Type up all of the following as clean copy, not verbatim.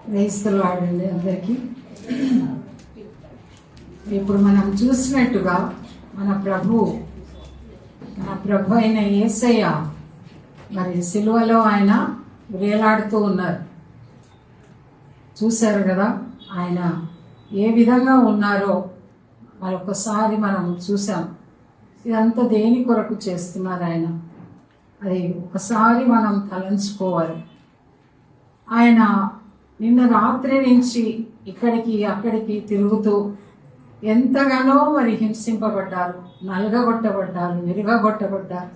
క్రైస్తవులండి అందరికీ. ఇప్పుడు మనం చూసినట్టుగా మన ప్రభు అయిన యేసయ్య మరి సిలువలో ఆయన వేలాడుతూ ఉన్నారు. చూశారు కదా ఆయన ఏ విధంగా ఉన్నారో మరొకసారి మనం చూసాం. ఇదంతా దేని కొరకు చేస్తున్నారు ఆయన, అది ఒకసారి మనం తలంచుకోవాలి. ఆయన నిన్న రాత్రి నుంచి ఇక్కడికి అక్కడికి తిరుగుతూ ఎంతగానో మరి హింసింపబడ్డారు, నలగగొట్టబడ్డారు, విరగగొట్టబడ్డారు.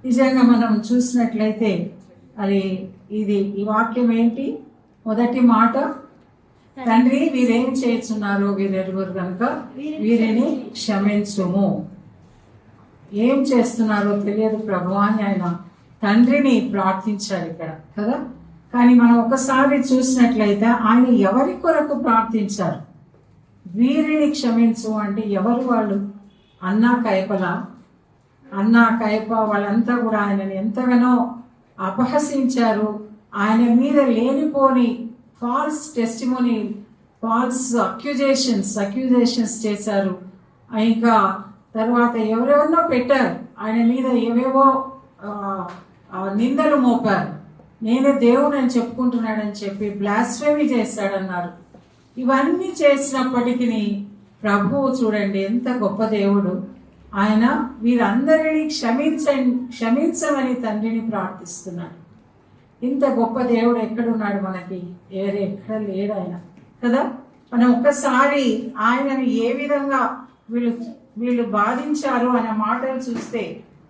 నిజంగా మనం చూసినట్లయితే అది ఈ వాక్యం ఏంటి? మొదటి మాట, తండ్రి వీరేం చేస్తున్నారు వీరెరుగురు కనుక వీరిని క్షమించుము. ఏం చేస్తున్నారో తెలియదు ప్రభు అని ఆయన తండ్రిని ప్రార్థించాడు ఇక్కడ కదా. కానీ మనం ఒకసారి చూసినట్లయితే ఆయన ఎవరి కొరకు ప్రార్థించారు? వీరిని క్షమించు అంటే ఎవరు వాళ్ళు? అన్నా కయప వాళ్ళంతా కూడా ఆయనని ఎంతగానో అపహసించారు. ఆయన మీద లేనిపోని ఫాల్స్ టెస్టిమోనీ, ఫాల్స్ అక్యూజేషన్స్ చేశారు. ఇంకా తర్వాత ఎవరెవరినో పెట్టారు, ఆయన మీద ఏవేవో నిందలు మోపారు. నేనే దేవుడు అని చెప్పుకుంటున్నాడని చెప్పి బ్లాస్ఫెమీ చేశాడన్నారు. ఇవన్నీ చేసినప్పటికీ ప్రభువు చూడండి ఎంత గొప్ప దేవుడు. ఆయన వీరందరినీ క్షమించమని తండ్రిని ప్రార్థిస్తున్నాడు. ఇంత గొప్ప దేవుడు ఎక్కడున్నాడు మనకి? ఎక్కడ లేడు ఆయన కదా. మనం ఒక్కసారి ఆయనను ఏ విధంగా వీళ్ళు బాధించారు అనే మాటలు చూస్తే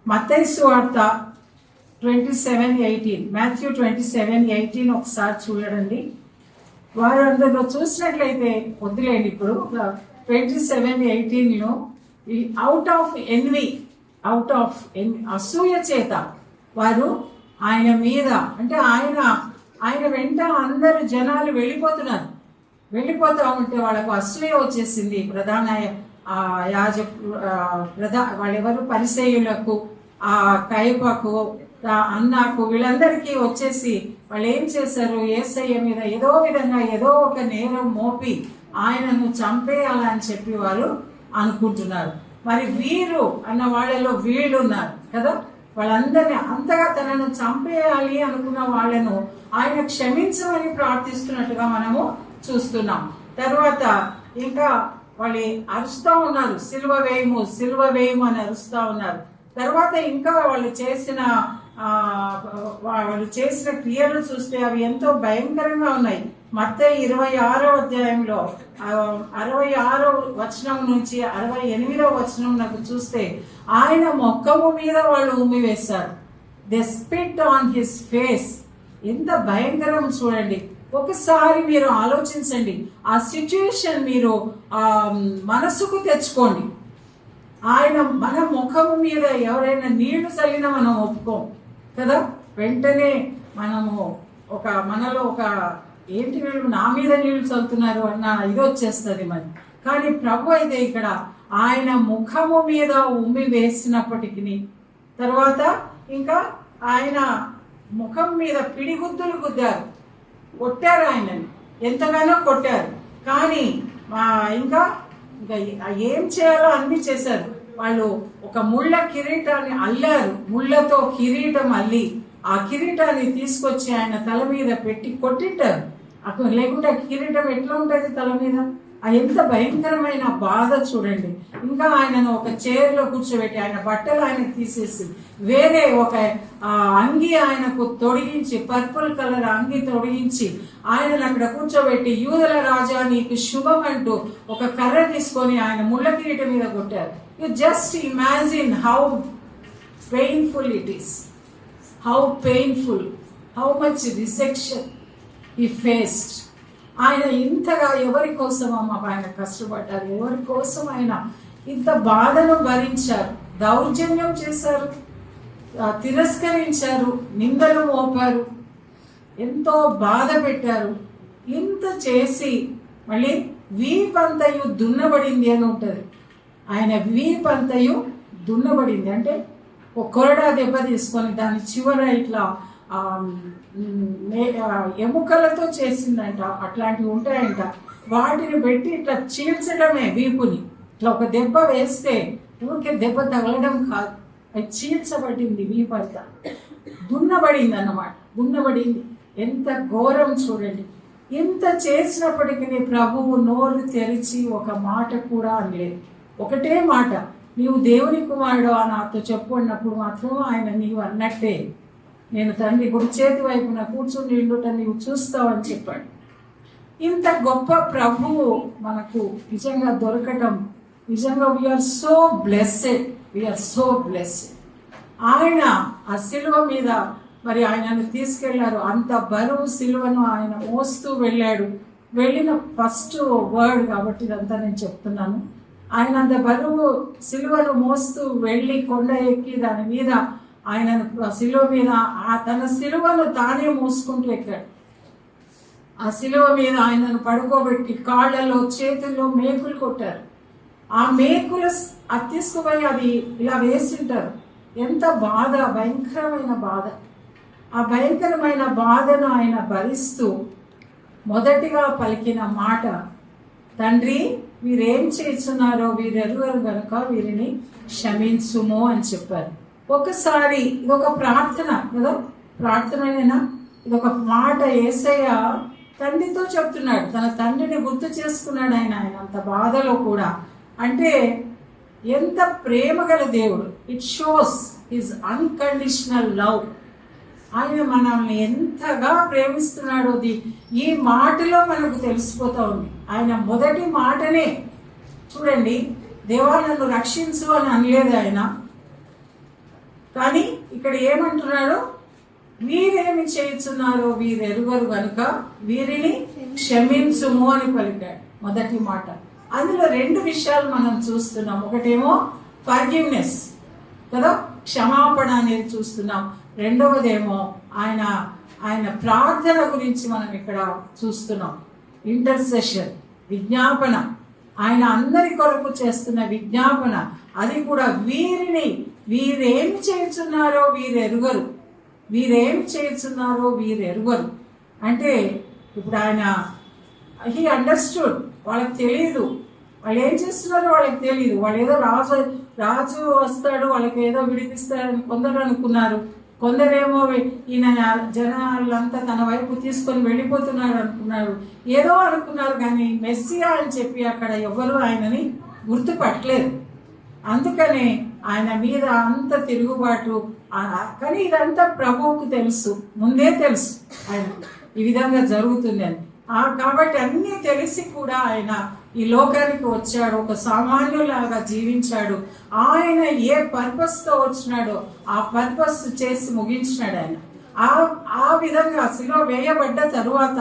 మత్తయి సువార్త 27:18, మాథ్యూ 27:18 ఒకసారి చూడండి. వారు అందులో చూసినట్లయితే వద్దులేండి, ఇప్పుడు 27:18లో అవుట్ ఆఫ్ అసూయ చేత వారు ఆయన మీద అంటే ఆయన వెంట అందరు జనాలు వెళ్ళిపోతూ ఉంటే వాళ్ళకు అసూయ వచ్చేసింది. వాళ్ళెవరు పరిసయ్యులకు, ఆ కయపకు, అన్నాకు, వీళ్ళందరికీ వచ్చేసి వాళ్ళు ఏం చేశారు? యేసయ్య మీద ఏదో విధంగా ఏదో ఒక నేరం మోపి ఆయనను చంపేయాలని చెప్పి వాళ్ళు అనుకుంటున్నారు. మరి వీరు అన్న వాళ్ళలో వీళ్ళు ఉన్నారు కదా. వాళ్ళందరినీ అంతగా తనను చంపేయాలి అనుకున్న వాళ్ళను ఆయన క్షమించమని ప్రార్థిస్తున్నట్టుగా మనము చూస్తున్నాం. తర్వాత ఇంకా వాళ్ళు అరుస్తూ ఉన్నారు, సిలువ వేయము అని అరుస్తూ ఉన్నారు. తర్వాత ఇంకా వాళ్ళు చేసిన క్రియలు చూస్తే అవి ఎంతో భయంకరంగా ఉన్నాయి. మత్తయి 26వ అధ్యాయంలో 66వ వచనం నుంచి 68వ వచనం నాకు చూస్తే ఆయన ముఖము మీద వాళ్ళు ఉమ్మి వేశారు. They spit on his face. ఎంత భయంకరం చూడండి. ఒకసారి మీరు ఆలోచించండి, ఆ సిచ్యువేషన్ మీరు మనసుకు తెచ్చుకోండి. మన ముఖము మీద ఎవరైనా నీళ్లు చల్లినా మనం ఒప్పుకోం కదా. వెంటనే మనము మనలో ఏంటి వీళ్ళు నా మీద నీళ్లు చల్లుతున్నారు అన్న ఇది వచ్చేస్తుంది మరి. కానీ ప్రభు అయితే ఇక్కడ ఆయన ముఖము మీద ఉమ్మి వేసినప్పటికీ తర్వాత ఇంకా ఆయన ముఖం మీద పిడిగుద్దులు గుద్దారు, కొట్టారు, ఆయనని ఎంతగానో కొట్టారు. కానీ ఇంకా ఏం చేయాలో అన్ని చేశారు. వాళ్ళు ఒక ముళ్ళ కిరీటాన్ని అల్లారు, ముళ్ళతో కిరీటం అల్లి ఆ కిరీటాన్ని తీసుకొచ్చి ఆయన తల మీద పెట్టి కొట్టింటారు. లేకుంటే ఆ కిరీటం ఎట్లా ఉంటుంది తల మీద? ఎంత భయంకరమైన బాధ చూడండి. ఇంకా ఆయనను ఒక చైర్లో కూర్చోబెట్టి ఆయన బట్టలు ఆయనకు తీసేసి వేరే ఒక అంగి ఆయనకు తొడిగించి, పర్పుల్ కలర్ అంగి తొడిగించి ఆయనను అక్కడ కూర్చోబెట్టి యూదుల రాజా నీకు శుభం అంటూ ఒక కర్ర తీసుకొని ఆయన ముళ్ళ కిరీటం మీద కొట్టారు. You just imagine how painful it is, how much rejection he faced. ఆయన ఇంతగా ఎవరి కోసం ఆయన కష్టపడ్డారు, ఎవరి కోసం ఆయన ఇంత బాధను భరించారు, దౌర్జన్యం చేశారు, తిరస్కరించారు, నిందలు మోపారు, ఎంతో బాధ పెట్టారు. ఇంత చేసి మళ్ళీ వీపంతయు దున్నబడింది అని ఉంటుంది. ఆయన వీపంతయు దున్నబడింది అంటే ఒక కొరడా దెబ్బ తీసుకొని దాని చివర ఇట్లా ఎముకలతో చేసిందంట, అట్లాంటివి ఉంటాయంట. వాటిని పెట్టి ఇట్లా చీల్చడమే వీపుని. ఇట్లా ఒక దెబ్బ వేస్తే ఊరికే దెబ్బ తగలడం కాదు, అది చీల్చబడింది వీపంతా, దున్నబడింది అన్నమాట, దున్నబడింది. ఎంత ఘోరం చూడండి. ఇంత చేసినప్పటికీ ప్రభువు నోరు తెరిచి ఒక మాట కూడా అనలేదు. ఒకటే మాట, నీవు దేవుని కుమారుడు నాతో చెప్పు అన్నప్పుడు మాత్రం ఆయన నీవు అన్నట్టే, నేను తండ్రి కుడి చేతి వైపున కూర్చుని ఉండుట నీవు చూస్తావని చెప్పాడు. ఇంత గొప్ప ప్రభువు మనకు నిజంగా దొరకటం, నిజంగా we are so blessed, we are so blessed. ఆయన ఆ సిలువ మీద మరి ఆయనను తీసుకెళ్లారు. అంత బరువు సిలువను ఆయన మోస్తూ వెళ్ళాడు. వెళ్ళిన ఫస్ట్ వర్డ్ కాబట్టి ఇదంతా నేను చెప్తున్నాను. ఆయన అంత బరువు సిలువను మోస్తూ వెళ్ళి కొండ ఎక్కి దాని మీద ఆయనను సిలువ మీద తన సిలువను తానే మోసుకుంటూ ఎక్కాడు. ఆ సిలువ మీద ఆయనను పడుకోబెట్టి కాళ్ళలో చేతుల్లో మేకులు కొట్టారు. ఆ మేకులు అది తీసుకుపోయి అది ఇలా వేసింటారు. ఎంత బాధ, భయంకరమైన బాధ. ఆ భయంకరమైన బాధను ఆయన భరిస్తూ మొదటిగా పలికిన మాట, తండ్రి వీరేం చేస్తున్నారో వీరెరుగరు గనుక వీరిని క్షమించుము అని చెప్పారు. ఒకసారి ఇదొక ప్రార్థన కదా, ప్రార్థనైనా ఇదొక మాట. యేసయ్య తండ్రితో చెప్తున్నాడు, తన తండ్రిని గుర్తు చేసుకున్నాడు ఆయన అంత బాధలో కూడా. అంటే ఎంత ప్రేమ గల దేవుడు. It shows his unconditional love. ఆయన మనల్ని ఎంతగా ప్రేమిస్తున్నాడో ఈ మాటలో మనకు తెలిసిపోతా ఉంది. ఆయన మొదటి మాటనే చూడండి, దేవా నన్ను రక్షించు అని అనలేదు ఆయన. కానీ ఇక్కడ ఏమంటున్నాడు, వీరేమి చేయుచున్నారో వీరెరుగరు కనుక వీరిని క్షమించుము అని పలికాడు మొదటి మాట. అందులో రెండు విషయాలు మనం చూస్తున్నాం. ఒకటేమో ఫర్గివ్నెస్ కదా, క్షమాపణ అనేది చూస్తున్నాం. రెండవదేమో ఆయన ప్రార్థన గురించి మనం ఇక్కడ చూస్తున్నాం. ఇంటర్సెషన్, విజ్ఞాపన, ఆయన అందరి కొరకు చేస్తున్న విజ్ఞాపన. అది కూడా వీరేమి చేయుచున్నారో వీరెరుగరు, వీరేమి చేయుచున్నారో వీరెరుగరు. అంటే ఇప్పుడు ఆయన హీ అండర్స్టూడ్, వాళ్ళకి తెలియదు వాళ్ళు ఏం చేస్తున్నారో, వాళ్ళకి తెలియదు. వాళ్ళు ఏదో రాజు వస్తాడు వాళ్ళకి ఏదో విడిపిస్తాడని కొందరు అనుకున్నారు. కొందరేమో ఈయన జనాలంతా తన వైపు తీసుకొని వెళ్ళిపోతున్నారు అనుకున్నారు, ఏదో అనుకున్నారు. కానీ మెస్సియా అని చెప్పి అక్కడ ఎవరు ఆయనని గుర్తుపట్టలేదు. అందుకనే ఆయన మీద అంత తిరుగుబాటు. కానీ ఇదంతా ప్రభువుకు తెలుసు, ముందే తెలుసు ఆయన ఈ విధంగా జరుగుతుంది అని. కాబట్టి అన్నీ తెలిసి కూడా ఆయన ఈ లోకానికి వచ్చాడు, ఒక సామాన్యులాగా జీవించాడు. ఆయన ఏ పర్పస్ తో వచ్చినాడో ఆ పర్పస్ చేసి ముగించినాడు ఆయన. ఆ విధంగా శిలువ వేయబడ్డ తరువాత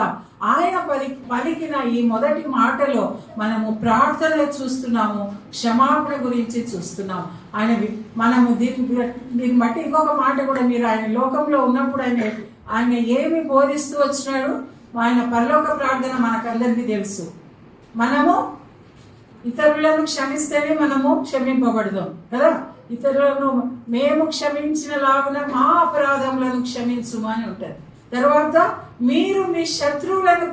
ఆయన పలికిన ఈ మొదటి మాటలో మనము ప్రార్థన చూస్తున్నాము, క్షమాపణ గురించి చూస్తున్నాము. మనము దీన్ని బట్టి ఇంకొక మాట కూడా, మీరు ఆయన లోకంలో ఉన్నప్పుడు ఆయన ఏమి బోధిస్తూ వచ్చినాడు. ఆయన పరలోక ప్రార్థన మనకందరికీ తెలుసు. మనము ఇతరులను క్షమిస్తేనే మనము క్షమింపబడదాం కదా. ఇతరులను మేము క్షమించిన లాగున మా అపరాధములను క్షమించుము అని ఉంటుంది. తర్వాత మీరు మీ శత్రువులను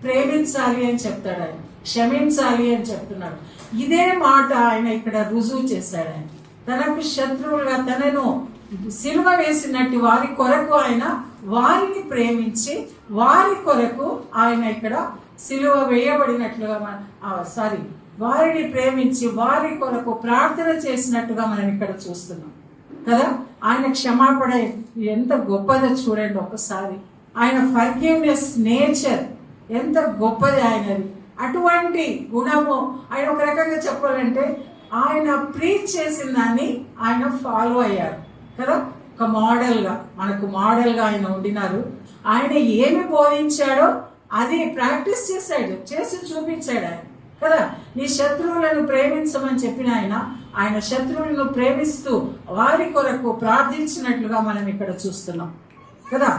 ప్రేమించాలి అని చెప్తాడు ఆయన, క్షమించాలి అని చెప్తున్నాడు. ఇదే మాట ఆయన ఇక్కడ రుజువు చేశాడు. ఆయన తనకు శత్రువులుగా తనను సిలువ వేసినట్టు వారి కొరకు ఆయన వారిని ప్రేమించి వారి కొరకు ఆయన ఇక్కడ సిలువ వేయబడినట్లుగా వారిని ప్రేమించి వారి కొరకు ప్రార్థన చేసినట్టుగా మనం ఇక్కడ చూస్తున్నాం కదా. ఆయన క్షమాపణ ఎంత గొప్పదో చూడండి ఒకసారి. ఆయన ఫర్గివ్నెస్ నేచర్ ఎంత గొప్పది ఆయనది. అటువంటి గుణము ఆయన ఒక రకంగా చెప్పాలంటే ఆయన ప్రీచ్ చేసిన దాన్ని ఆయన ఫాలో అయ్యారు కదా. ఒక మోడల్గా మనకు మోడల్గా ఆయన ఉండినారు. ఆయన ఏమి బోధించాడో అది ప్రాక్టీస్ చేసి చూపించాడు ఆయన కదా. నీ శత్రువులను ప్రేమించమని చెప్పిన ఆయన శత్రువులను ప్రేమిస్తూ వారి కొరకు ప్రార్థించినట్లుగా మనం ఇక్కడ చూస్తున్నాం కదా.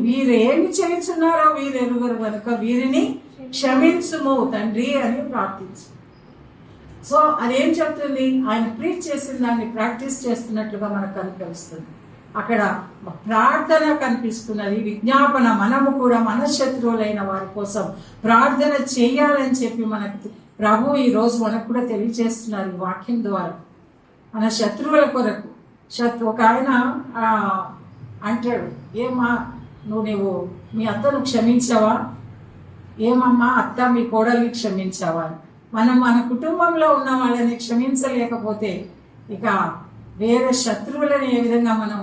వీరు ఏమి చేస్తున్నారో వీరు ఎరుగరు కనుక వీరిని క్షమించుము తండ్రి అని ప్రార్థించు. సో అదేం చెప్తుంది, ఆయన ప్రీచ్ చేసిన దాన్ని ప్రాక్టీస్ చేస్తున్నట్లుగా మనకు కనిపిస్తుంది. అక్కడ ప్రార్థన కనిపిస్తున్నది, విజ్ఞాపన. మనము కూడా మన శత్రువులైన వారి కోసం ప్రార్థన చేయాలని చెప్పి మనకు ప్రభు ఈ రోజు మనకు కూడా తెలియజేస్తున్నారు ఈ వాక్యం ద్వారా. మన శత్రువుల కొరకు ఒక ఆయన అంటాడు, ఏమా నువ్వు మీ అత్తను క్షమించావా, ఏమమ్మా అత్త మీ కోడల్ని క్షమించావా. మనం మన కుటుంబంలో ఉన్న వాళ్ళని క్షమించలేకపోతే ఇక వేరే శత్రువులని ఏ విధంగా మనం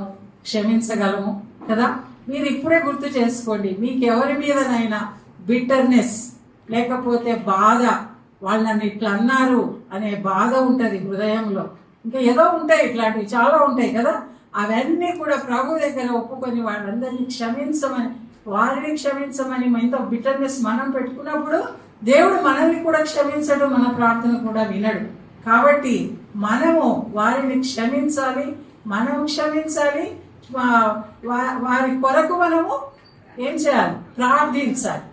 క్షమించగలము కదా. మీరు ఇప్పుడే గుర్తు చేసుకోండి, మీకు ఎవరి మీదనైనా బిట్టర్నెస్ లేకపోతే బాధ, వాళ్ళు నన్ను ఇట్లా అన్నారు అనే బాధ ఉంటుంది హృదయంలో. ఇంకా ఏదో ఉంటాయి, ఇట్లాంటివి చాలా ఉంటాయి కదా. అవన్నీ కూడా ప్రభు దగ్గర ఒప్పుకొని వాళ్ళందరినీ క్షమించమని, వారిని క్షమించమని ఇంత బిటర్నెస్ మనం పెట్టుకున్నప్పుడు దేవుడు మనల్ని కూడా క్షమించడు, మన ప్రార్థన కూడా వినడు. కాబట్టి మనము వారిని క్షమించాలి, మనం క్షమించాలి, వారి కొరకు మనము ఏం చేయాలి, ప్రార్థించాలి.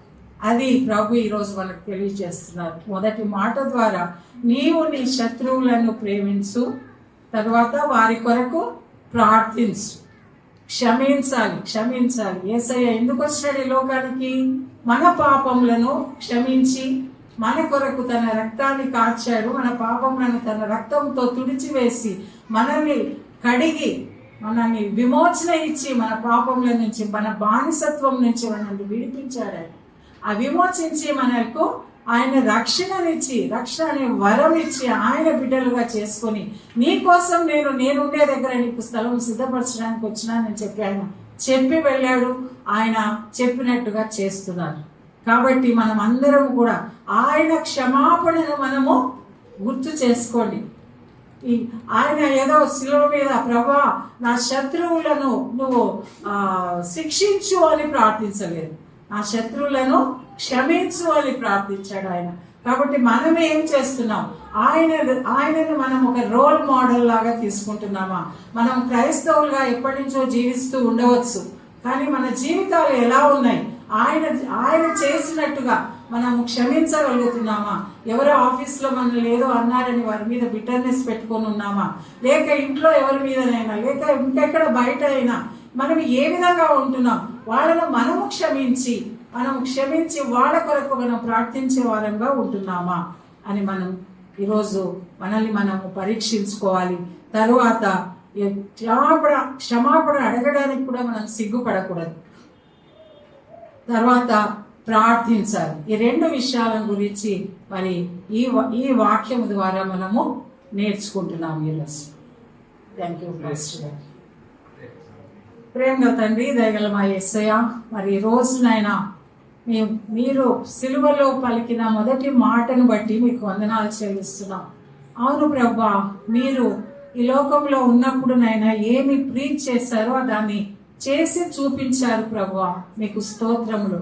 అది ప్రభు ఈరోజు మనకు తెలియజేస్తున్నారు. మొదటి మాట ద్వారా నీవు నీ శత్రువులను ప్రేమించు, తర్వాత వారి కొరకు ప్రార్థించు, క్షమించాలి. యేసయ్య ఎందుకు వచ్చాడు ఈ లోకానికి? మన పాపములను క్షమించి మన కొరకు తన రక్తాన్ని కార్చాడు. మన పాపములను తన రక్తంతో తుడిచివేసి మనల్ని కడిగి మనల్ని విమోచన ఇచ్చి మన పాపముల నుంచి, మన బానిసత్వం నుంచి మనల్ని విడిపించాడు. ఆ విమోచించి మనకు ఆయన రక్షణనిచ్చి, రక్షణ అనే వరం ఇచ్చి ఆయన బిడ్డలుగా చేసుకొని నీ కోసం నేనుండే దగ్గర నీకు స్థలం సిద్ధపరచడానికి వచ్చినానని చెప్పి ఆయన చెప్పి వెళ్ళాడు. ఆయన చెప్పినట్టుగా చేస్తున్నారు. కాబట్టి మనం అందరం కూడా ఆయన క్షమాపణను మనము గుర్తు చేసుకోండి. ఆయన ఏదో శిలువ మీద ప్రభా నా శత్రువులను నువ్వు శిక్షించు అని ప్రార్థించలేదు, నా శత్రువులను క్షమించు అని ప్రార్థించాడు ఆయన. కాబట్టి మనం ఏం చేస్తున్నాం? ఆయనను మనం ఒక రోల్ మోడల్ లాగా తీసుకుంటున్నామా? మనం క్రైస్తవులుగా ఎప్పటి నుంచో జీవిస్తూ ఉండవచ్చు, కానీ మన జీవితాలు ఎలా ఉన్నాయి? ఆయన చేసినట్టుగా మనం క్షమించగలుగుతున్నామా? ఎవరో ఆఫీస్లో మనల్ని ఏదో అన్నారని వారి మీద బిటర్నెస్ పెట్టుకొని ఉన్నామా? లేక ఇంట్లో ఎవరి మీదనైనా, లేక ఇంకెక్కడ బయట అయినా మనం ఏ విధంగా ఉంటున్నాం? వాళ్ళను మనము క్షమించి వాళ్ళ కొరకు మనం ప్రార్థించే వారంగా ఉంటున్నామా అని మనం ఈరోజు మనల్ని మనము పరీక్షించుకోవాలి. తరువాత క్షమాపణ అడగడానికి కూడా మనం సిగ్గుపడకూడదు. తర్వాత ప్రార్థించాలి. ఈ రెండు విషయాల గురించి మరి ఈ వాక్యం ద్వారా మనము నేర్చుకుంటున్నాము ఈరోజు. థ్యాంక్ యూ పాస్టర్ గారు. ప్రేమగల తండ్రి, దయగల మా యేసయ్య, మరి ఈ రోజునైనా మీరు సిలువలో పలికిన మొదటి మాటను బట్టి మీకు వందనాలు చెల్లిస్తున్నాం. అవును ప్రభా, మీరు ఈ లోకంలో ఉన్నప్పుడునైనా ఏమి ప్రీచ్ చేశారో దాన్ని చేసి చూపించారు ప్రభా. మీకు స్తోత్రములు.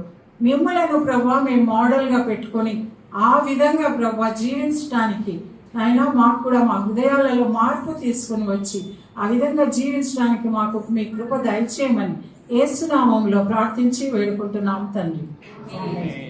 మిమ్మలను ప్రభా మేము మోడల్గా పెట్టుకొని ఆ విధంగా ప్రభా జీవించడానికి నాయన మాకు కూడా మా హృదయాలలో మార్పు తీసుకుని వచ్చి ఆ విధంగా జీవించడానికి మాకు మీ కృప దయచేయమని యేసు నామములో ప్రార్థించి వేడుకుంటున్నాం తండ్రి. ఆమేన్.